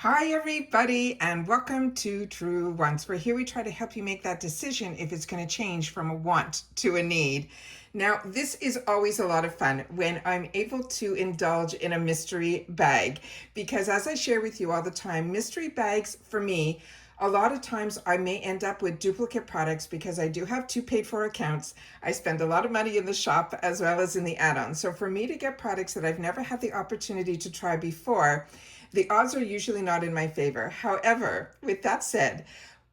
Hi everybody, and welcome to True Wants, where here we try to help you make that decision if it's going to change from a want to a need. Now, this is always a lot of fun when I'm able to indulge in a mystery bag, because as I share with you all the time, mystery bags for me, a lot of times I may end up with duplicate products because I do have two paid for accounts. I spend a lot of money in the shop as well as in the add-ons. So for me to get products that I've never had the opportunity to try before, the odds are usually not in my favor. However, with that said,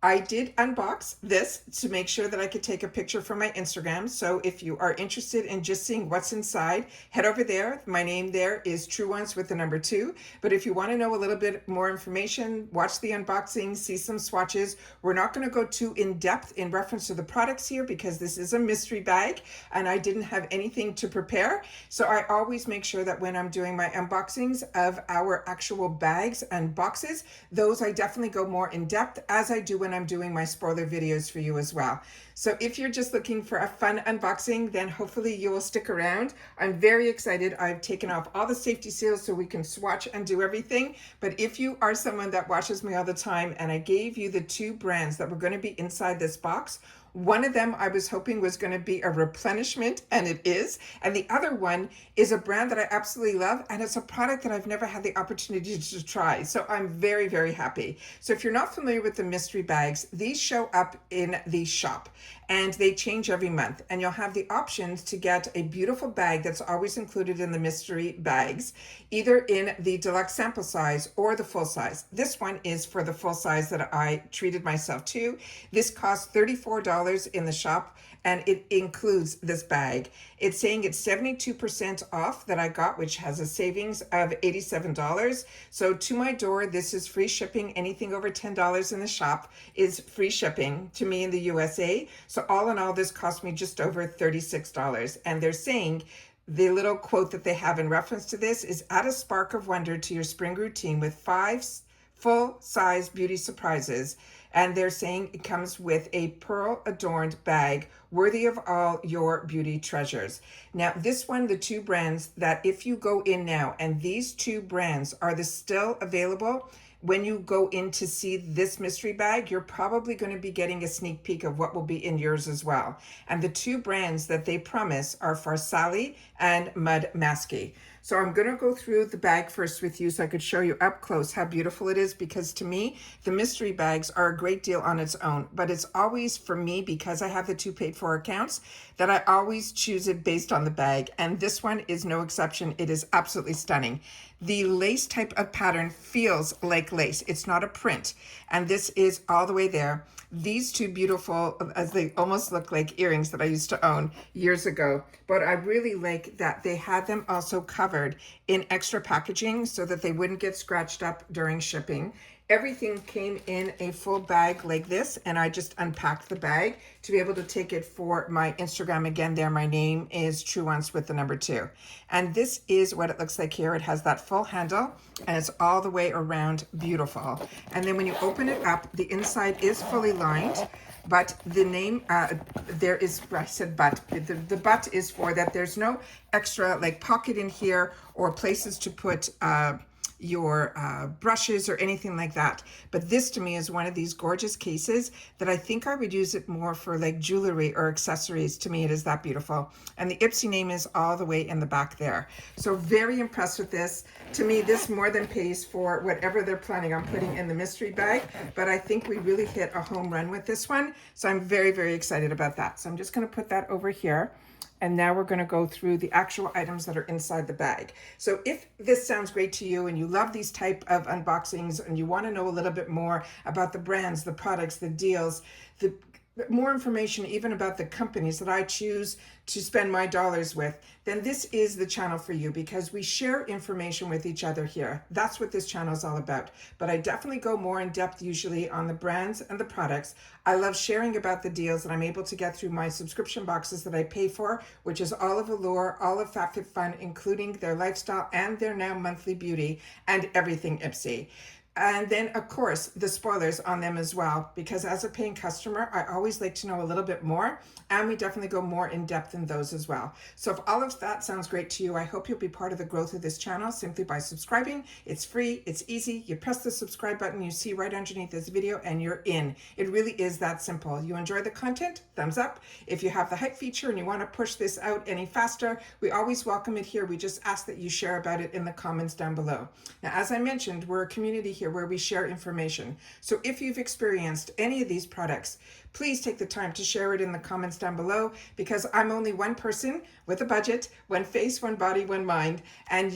I did unbox this to make sure that I could take a picture for my Instagram. So if you are interested in just seeing what's inside, head over there. My name there is True Ones with the number 2. But if you want to know a little bit more information, watch the unboxing, see some swatches. We're not going to go too in depth in reference to the products here because this is a mystery bag and I didn't have anything to prepare. So I always make sure that when I'm doing my unboxings of our actual bags and boxes, those I definitely go more in depth as I do when I'm doing my spoiler videos for you as well. So if you're just looking for a fun unboxing, then hopefully you will stick around. I'm very excited. I've taken off all the safety seals so we can swatch and do everything. But if you are someone that watches me all the time and I gave you the two brands that were going to be inside this box, one of them I was hoping was going to be a replenishment, and it is. And the other one is a brand that I absolutely love, and it's a product that I've never had the opportunity to try. So I'm very, very happy. So if you're not familiar with the mystery bags, these show up in the shop and they change every month. And you'll have the options to get a beautiful bag that's always included in the mystery bags, either in the deluxe sample size or the full size. This one is for the full size that I treated myself to. This costs $34 in the shop and it includes this bag. It's saying it's 72% off that I got, which has a savings of $87. So to my door, this is free shipping. Anything over $10 in the shop is free shipping to me in the USA. So all in all, this cost me just over $36. And they're saying the little quote that they have in reference to this is add a spark of wonder to your spring routine with 5 full-size beauty surprises. And they're saying it comes with a pearl-adorned bag worthy of all your beauty treasures. Now, this one, the two brands that if you go in now, and these two brands are still available, when you go in to see this mystery bag, you're probably going to be getting a sneak peek of what will be in yours as well. And the two brands that they promise are Farsalei and Mud Masky. So I'm going to go through the bag first with you so I could show you up close how beautiful it is, because to me, the mystery bags are a great deal on its own. But it's always, for me, because I have the two paid for accounts, that I always choose it based on the bag. And this one is no exception. It is absolutely stunning. The lace type of pattern feels like lace. It's not a print. And this is all the way there. These two beautiful, as they almost look like earrings that I used to own years ago. But I really like that they had them also covered in extra packaging so that they wouldn't get scratched up during shipping. Everything came in a full bag like this, and I just unpacked the bag to be able to take it for my Instagram. Again, there, my name is True Ones with the number 2. And this is what it looks like here. It has that full handle, and it's all the way around beautiful. And then when you open it up, the inside is fully lined. But the name, there is, I said but, the but is for that there's no extra like pocket in here or places to put your brushes or anything like that. But this to me is one of these gorgeous cases that I think I would use it more for like jewelry or accessories. To me, it is that beautiful. And the IPSY name is all the way in the back there. So very impressed with this. To me, this more than pays for whatever they're planning on putting in the mystery bag. But I think we really hit a home run with this one. So I'm very, very excited about that. So I'm just going to put that over here. And now we're going to go through the actual items that are inside the bag. So if this sounds great to you and you love these type of unboxings and you want to know a little bit more about the brands, the products, the deals, the more information even about the companies that I choose to spend my dollars with, then this is the channel for you, because we share information with each other here. That's what this channel is all about. But I definitely go more in depth usually on the brands and the products. I love sharing about the deals that I'm able to get through my subscription boxes that I pay for, which is all of Allure, all of FabFitFun, including their lifestyle and their now monthly beauty and everything IPSY. And then, of course, the spoilers on them as well, because as a paying customer, I always like to know a little bit more, and we definitely go more in depth in those as well. So if all of that sounds great to you, I hope you'll be part of the growth of this channel simply by subscribing. It's free, it's easy. You press the subscribe button you see right underneath this video and you're in. It really is that simple. You enjoy the content? Thumbs up. If you have the hype feature and you want to push this out any faster, we always welcome it here. We just ask that you share about it in the comments down below. Now, as I mentioned, we're a community here where we share information. So if you've experienced any of these products, please take the time to share it in the comments down below, because I'm only one person with a budget, one face, one body, one mind. And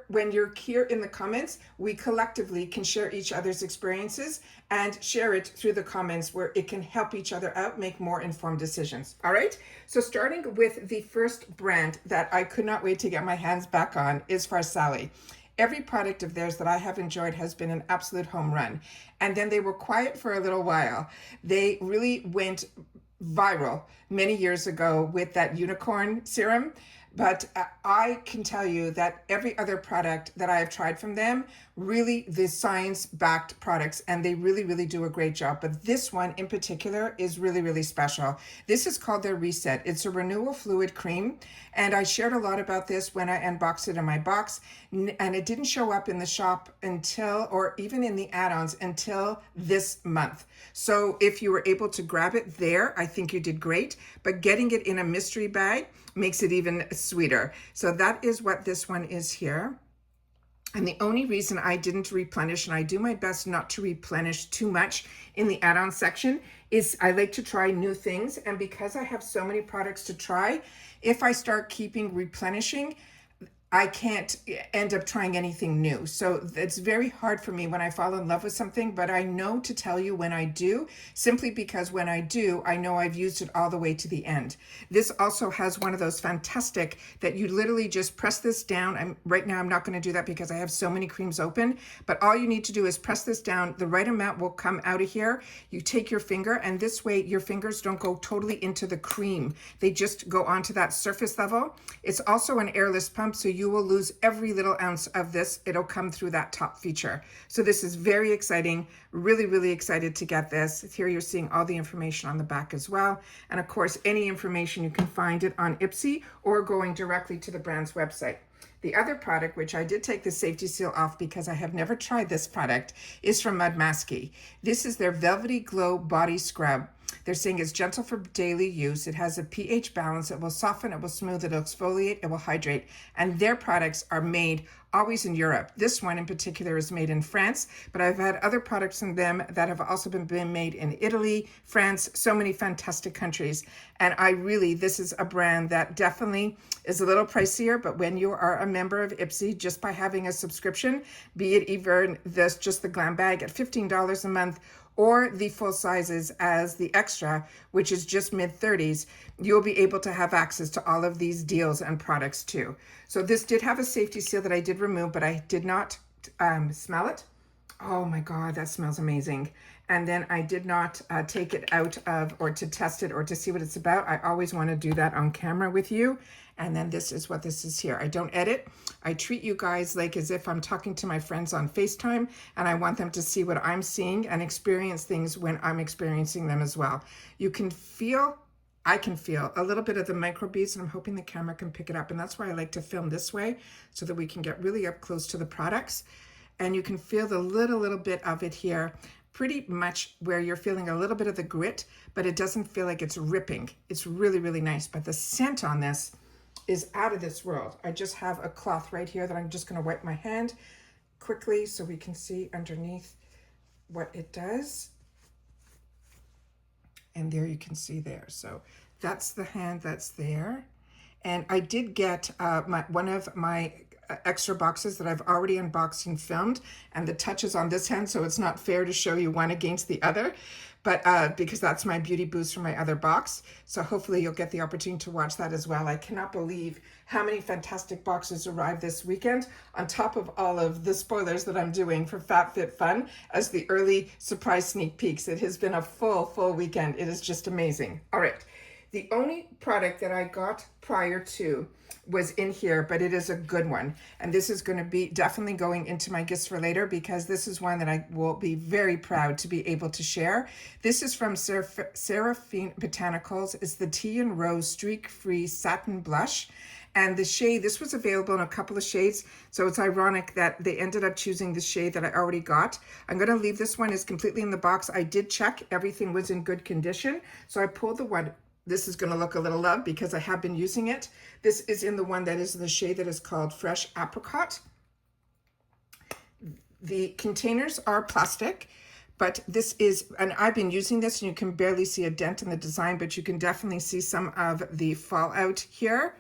when you're here in the comments, we collectively can share each other's experiences and share it through the comments where it can help each other out, make more informed decisions. All right. So starting with the first brand that I could not wait to get my hands back on is Farsalei. Every product of theirs that I have enjoyed has been an absolute home run. And then they were quiet for a little while. They really went viral many years ago with that unicorn serum. But I can tell you that every other product that I have tried from them, really the science-backed products, and they really, really do a great job. But this one in particular is really, really special. This is called their Reset. It's a renewal fluid cream. And I shared a lot about this when I unboxed it in my box. And it didn't show up in the shop until, or even in the add-ons until this month. So if you were able to grab it there, I think you did great. But getting it in a mystery bag makes it even sweeter. So that is what this one is here. And the only reason I didn't replenish, and I do my best not to replenish too much in the add-on section, is I like to try new things. And because I have so many products to try, if I start keeping replenishing, I can't end up trying anything new. So it's very hard for me when I fall in love with something, but I know to tell you when I do, simply because when I do, I know I've used it all the way to the end. This also has one of those fantastic that you literally just press this down. Right now I'm not going to do that because I have so many creams open, but all you need to do is press this down. The right amount will come out of here. You take your finger, and this way your fingers don't go totally into the cream. They just go onto that surface level. It's also an airless pump, so you will lose every little ounce of this. It'll come through that top feature. So this is very exciting. Really, really excited to get this. Here you're seeing all the information on the back as well. And of course, any information you can find it on IPSY or going directly to the brand's website. The other product, which I did take the safety seal off because I have never tried this product, is from Mud Masky. This is their Velvety Glow Body Scrub. They're saying it's gentle for daily use. It has a pH balance. It will soften, it will smooth, it will exfoliate, it will hydrate. And their products are made always in Europe. This one in particular is made in France, but I've had other products from them that have also been made in Italy, France, so many fantastic countries. And this is a brand that definitely is a little pricier, but when you are a member of IPSY, just by having a subscription, be it even just the glam bag at $15 a month, or the full sizes as the extra, which is just mid-30s, you'll be able to have access to all of these deals and products too. So this did have a safety seal that I did remove, but I did not smell it. Oh my God, that smells amazing. And then I did not take it out of, or to test it or to see what it's about. I always want to do that on camera with you. And then this is what this is here. I don't edit. I treat you guys like as if I'm talking to my friends on FaceTime, and I want them to see what I'm seeing and experience things when I'm experiencing them as well. You can feel, I can feel a little bit of the microbeads, and I'm hoping the camera can pick it up. And that's why I like to film this way, so that we can get really up close to the products. And you can feel the little bit of it here, pretty much where you're feeling a little bit of the grit, but it doesn't feel like it's ripping. It's really, really nice. But the scent on this is out of this world. I just have a cloth right here that I'm just going to wipe my hand quickly so we can see underneath what it does. And there you can see there. So that's the hand that's there. And I did get one of my extra boxes that I've already unboxed and filmed, and the touch is on this hand, so it's not fair to show you one against the other, but because that's my beauty boost from my other box. So hopefully you'll get the opportunity to watch that as well. I cannot believe how many fantastic boxes arrived this weekend, on top of all of the spoilers that I'm doing for FabFitFun as the early surprise sneak peeks. It has been a full weekend. It is just amazing. All right. The only product that I got prior to was in here, but it is a good one. And this is going to be definitely going into my gifts for later, because this is one that I will be very proud to be able to share. This is from Seraphine Botanicals. It's the Tea and Rose Streak Free Satin Blush. And the shade, this was available in a couple of shades, so it's ironic that they ended up choosing the shade that I already got. I'm going to leave this one is completely in the box. I did check, everything was in good condition, so I pulled the one. This is going to look a little love because I have been using it. This is in the one that is in the shade that is called Fresh Apricot. The containers are plastic, but this is, and I've been using this and you can barely see a dent in the design, but you can definitely see some of the fallout here.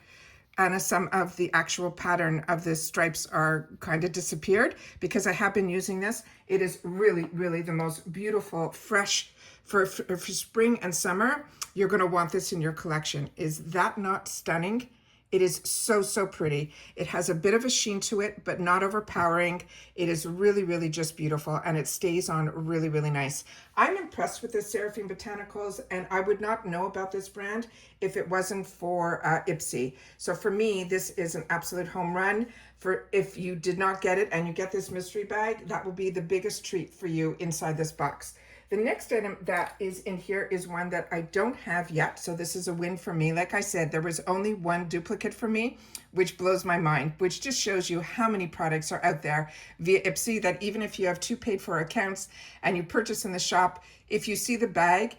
And some of the actual pattern of the stripes are kind of disappeared because I have been using this. It is really, really the most beautiful, fresh, for spring and summer. You're going to want this in your collection. Is that not stunning? It is so, so pretty. It has a bit of a sheen to it, but not overpowering. It is really, really just beautiful, and it stays on really, really nice. I'm impressed with the Seraphine Botanicals, and I would not know about this brand if it wasn't for IPSY. So for me, this is an absolute home run. For if you did not get it and you get this mystery bag, that will be the biggest treat for you inside this box. The next item that is in here is one that I don't have yet, so this is a win for me. Like I said, there was only one duplicate for me, which blows my mind, which just shows you how many products are out there via IPSY, that even if you have 2 paid for accounts and you purchase in the shop, if you see the bag,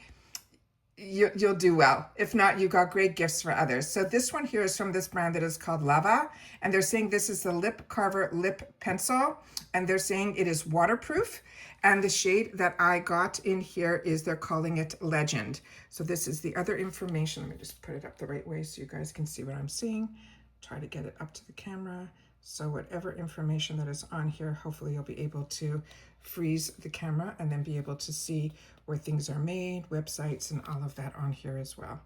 you'll do well. If not, you got great gifts for others. So this one here is from this brand that is called Lava, and they're saying this is the Lip Carver Lip Pencil, and they're saying it is waterproof. And the shade that I got in here is, they're calling it Legend. So this is the other information. Let me just put it up the right way so you guys can see what I'm seeing. Try to get it up to the camera. So whatever information that is on here, hopefully you'll be able to freeze the camera and then be able to see where things are made, websites, and all of that on here as well.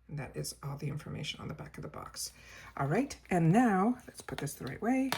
And that is all the information on the back of the box. All right, and now let's put this the right way.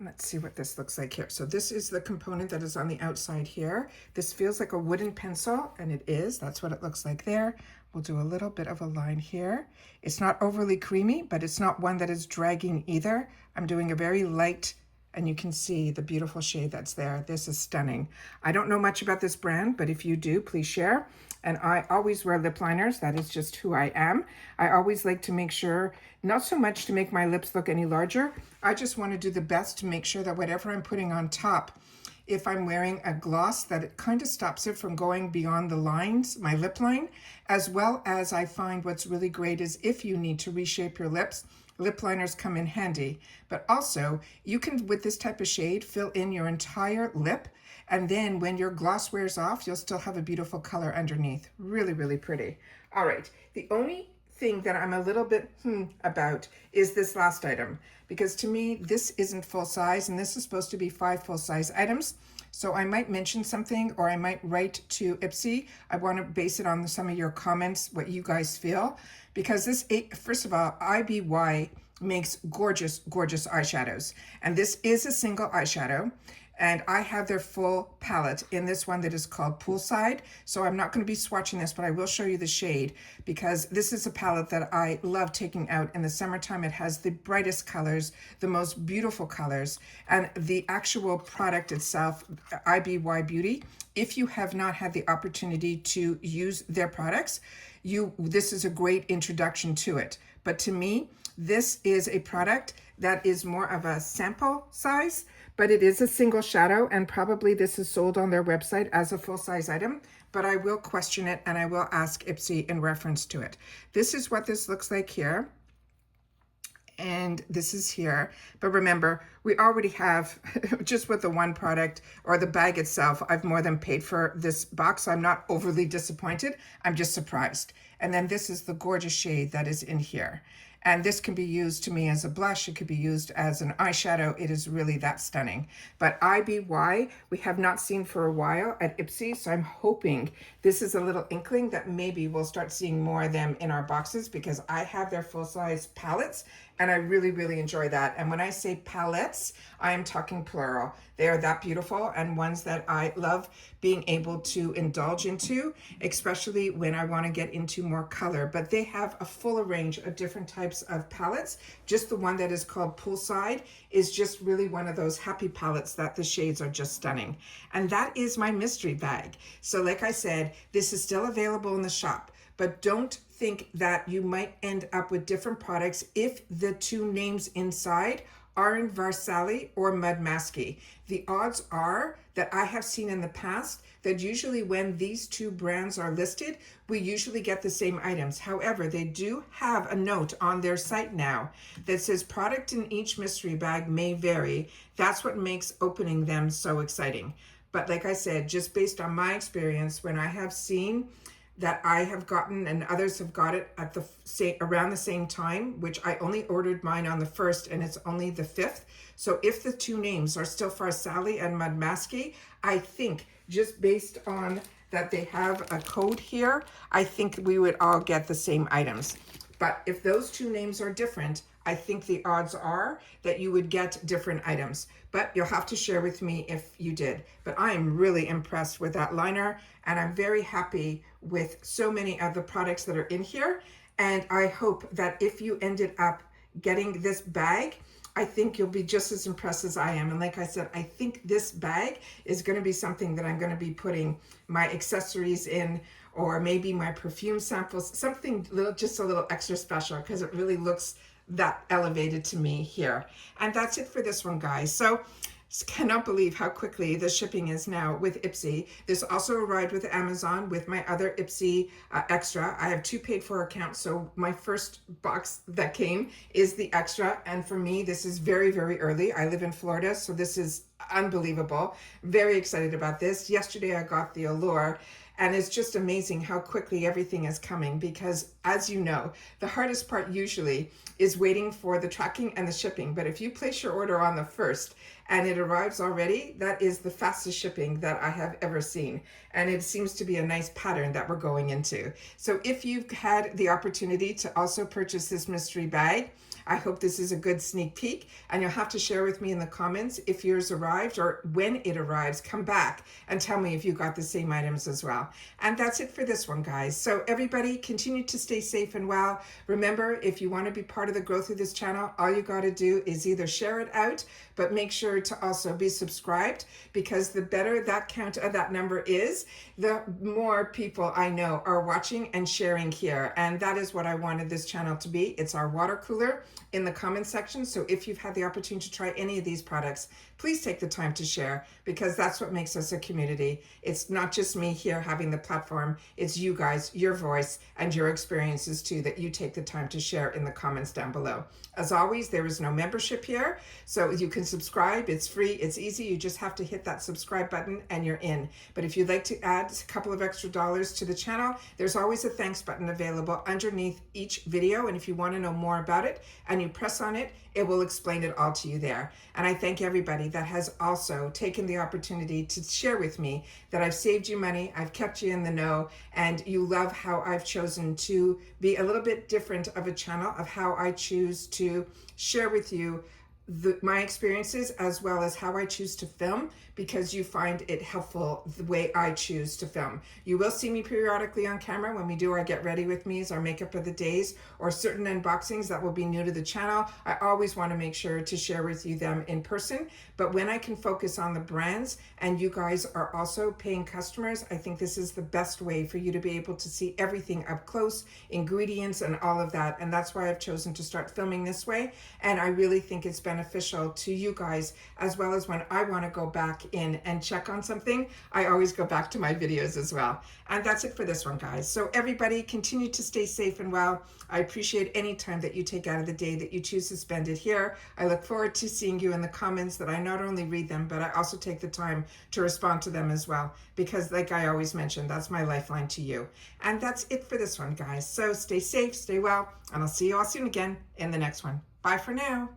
Let's see what this looks like here. So this is the component that is on the outside here. This feels like a wooden pencil, and it is. That's what it looks like there. We'll do a little bit of a line here. It's not overly creamy, but it's not one that is dragging either. I'm doing a very light, and you can see the beautiful shade that's there. This is stunning. I don't know much about this brand, but if you do, please share. And I always wear lip liners. That is just who I am. I always like to make sure, not so much to make my lips look any larger. I just want to do the best to make sure that whatever I'm putting on top, if I'm wearing a gloss, that it kind of stops it from going beyond the lines, my lip line, as well as I find what's really great is if you need to reshape your lips, lip liners come in handy. But also, you can, with this type of shade, fill in your entire lip, and then when your gloss wears off, you'll still have a beautiful color underneath. Really, really pretty. All right, the only thing that I'm a little bit about is this last item, because to me, this isn't full size, and this is supposed to be 5 full-size items. So I might mention something, or I might write to IPSY. I want to base it on some of your comments, what you guys feel, because this, first of all, IPSY makes gorgeous, gorgeous eyeshadows, and this is a single eyeshadow. And I have their full palette in this one that is called Poolside. So I'm not going to be swatching this, but I will show you the shade, because this is a palette that I love taking out in the summertime. It has the brightest colors, the most beautiful colors, and the actual product itself, IPSY Beauty. If you have not had the opportunity to use their products, this is a great introduction to it. But to me, this is a product that is more of a sample size, but it is a single shadow, and probably this is sold on their website as a full-size item, but I will question it and I will ask IPSY in reference to it. This is what this looks like here, and this is here. But remember, we already have, just with the one product or the bag itself, I've more than paid for this box, so I'm not overly disappointed. I'm just surprised. And then this is the gorgeous shade that is in here. And this can be used to me as a blush. It could be used as an eyeshadow. It is really that stunning. But IPSY, we have not seen for a while at IPSY, so I'm hoping this is a little inkling that maybe we'll start seeing more of them in our boxes, because I have their full-size palettes, And I really, really enjoy that. And when I say palettes, I am talking plural. They are that beautiful and ones that I love being able to indulge into, especially when I want to get into more color. But they have a full range of different types of palettes. Just the one that is called Poolside is just really one of those happy palettes that the shades are just stunning. And that is my mystery bag. So like I said, this is still available in the shop, but don't think that you might end up with different products if the two names inside are in Farsalei or Mud Masky. The odds are that I have seen in the past that usually when these two brands are listed, we usually get the same items. However, they do have a note on their site now that says product in each mystery bag may vary. That's what makes opening them so exciting. But like I said, just based on my experience, when I have seen that I have gotten and others have got it at around the same time, which I only ordered mine on the 1st and it's only the 5th. So if the two names are still Farsalei and Mud Masky, I think just based on that they have a code here, I think we would all get the same items. But if those two names are different, I think the odds are that you would get different items. But you'll have to share with me if you did. But I am really impressed with that liner, and I'm very happy with so many of the products that are in here. And I hope that if you ended up getting this bag, I think you'll be just as impressed as I am. And like I said, I think this bag is going to be something that I'm going to be putting my accessories in, or maybe my perfume samples, something just a little extra special, because it really looks that elevated to me here. And that's it for this one, guys. So cannot believe how quickly the shipping is now with IPSY. This also arrived with Amazon with my other IPSY extra. I have two paid for accounts, so my first box that came is the extra, and for me this is very, very early. I live in Florida, so this is unbelievable. Very excited about this. Yesterday I got the Allure, and it's just amazing how quickly everything is coming, because as you know, the hardest part usually is waiting for the tracking and the shipping. But if you place your order on the 1st and it arrives already, that is the fastest shipping that I have ever seen. And it seems to be a nice pattern that we're going into. So if you've had the opportunity to also purchase this mystery bag, I hope this is a good sneak peek, and you'll have to share with me in the comments if yours arrived, or when it arrives, come back and tell me if you got the same items as well. And that's it for this one, guys. So everybody continue to stay safe and well. Remember, if you want to be part of the growth of this channel, all you got to do is either share it out, but make sure to also be subscribed, because the better that count of that number is, the more people I know are watching and sharing here. And that is what I wanted this channel to be. It's our water cooler in the comment section. So if you've had the opportunity to try any of these products, please take the time to share, because that's what makes us a community. It's not just me here having the platform, it's you guys, your voice, and your experiences too, that you take the time to share in the comments down below. As always, there is no membership here, so you can subscribe. It's free, it's easy. You just have to hit that subscribe button and you're in. But if you'd like to add a couple of extra dollars to the channel, there's always a thanks button available underneath each video. And if you want to know more about it and you press on it, it will explain it all to you there. And I thank everybody that has also taken the opportunity to share with me that I've saved you money, I've kept you in the know, and you love how I've chosen to be a little bit different of a channel, of how I choose to share with you my experiences, as well as how I choose to film, because you find it helpful the way I choose to film. You will see me periodically on camera when we do our Get Ready With Me's, our makeup of the days, or certain unboxings that will be new to the channel. I always want to make sure to share with you them in person, but when I can focus on the brands and you guys are also paying customers, I think this is the best way for you to be able to see everything up close, ingredients and all of that. And that's why I've chosen to start filming this way. And I really think it's beneficial to you guys, as well as when I want to go back in and check on something, I always go back to my videos as well. And that's it for this one, guys. So everybody continue to stay safe and well. I appreciate any time that you take out of the day that you choose to spend it here. I look forward to seeing you in the comments, that I not only read them, but I also take the time to respond to them as well, because like I always mention, that's my lifeline to you. And that's it for this one, guys. So stay safe, stay well, and I'll see you all soon again in the next one. Bye for now.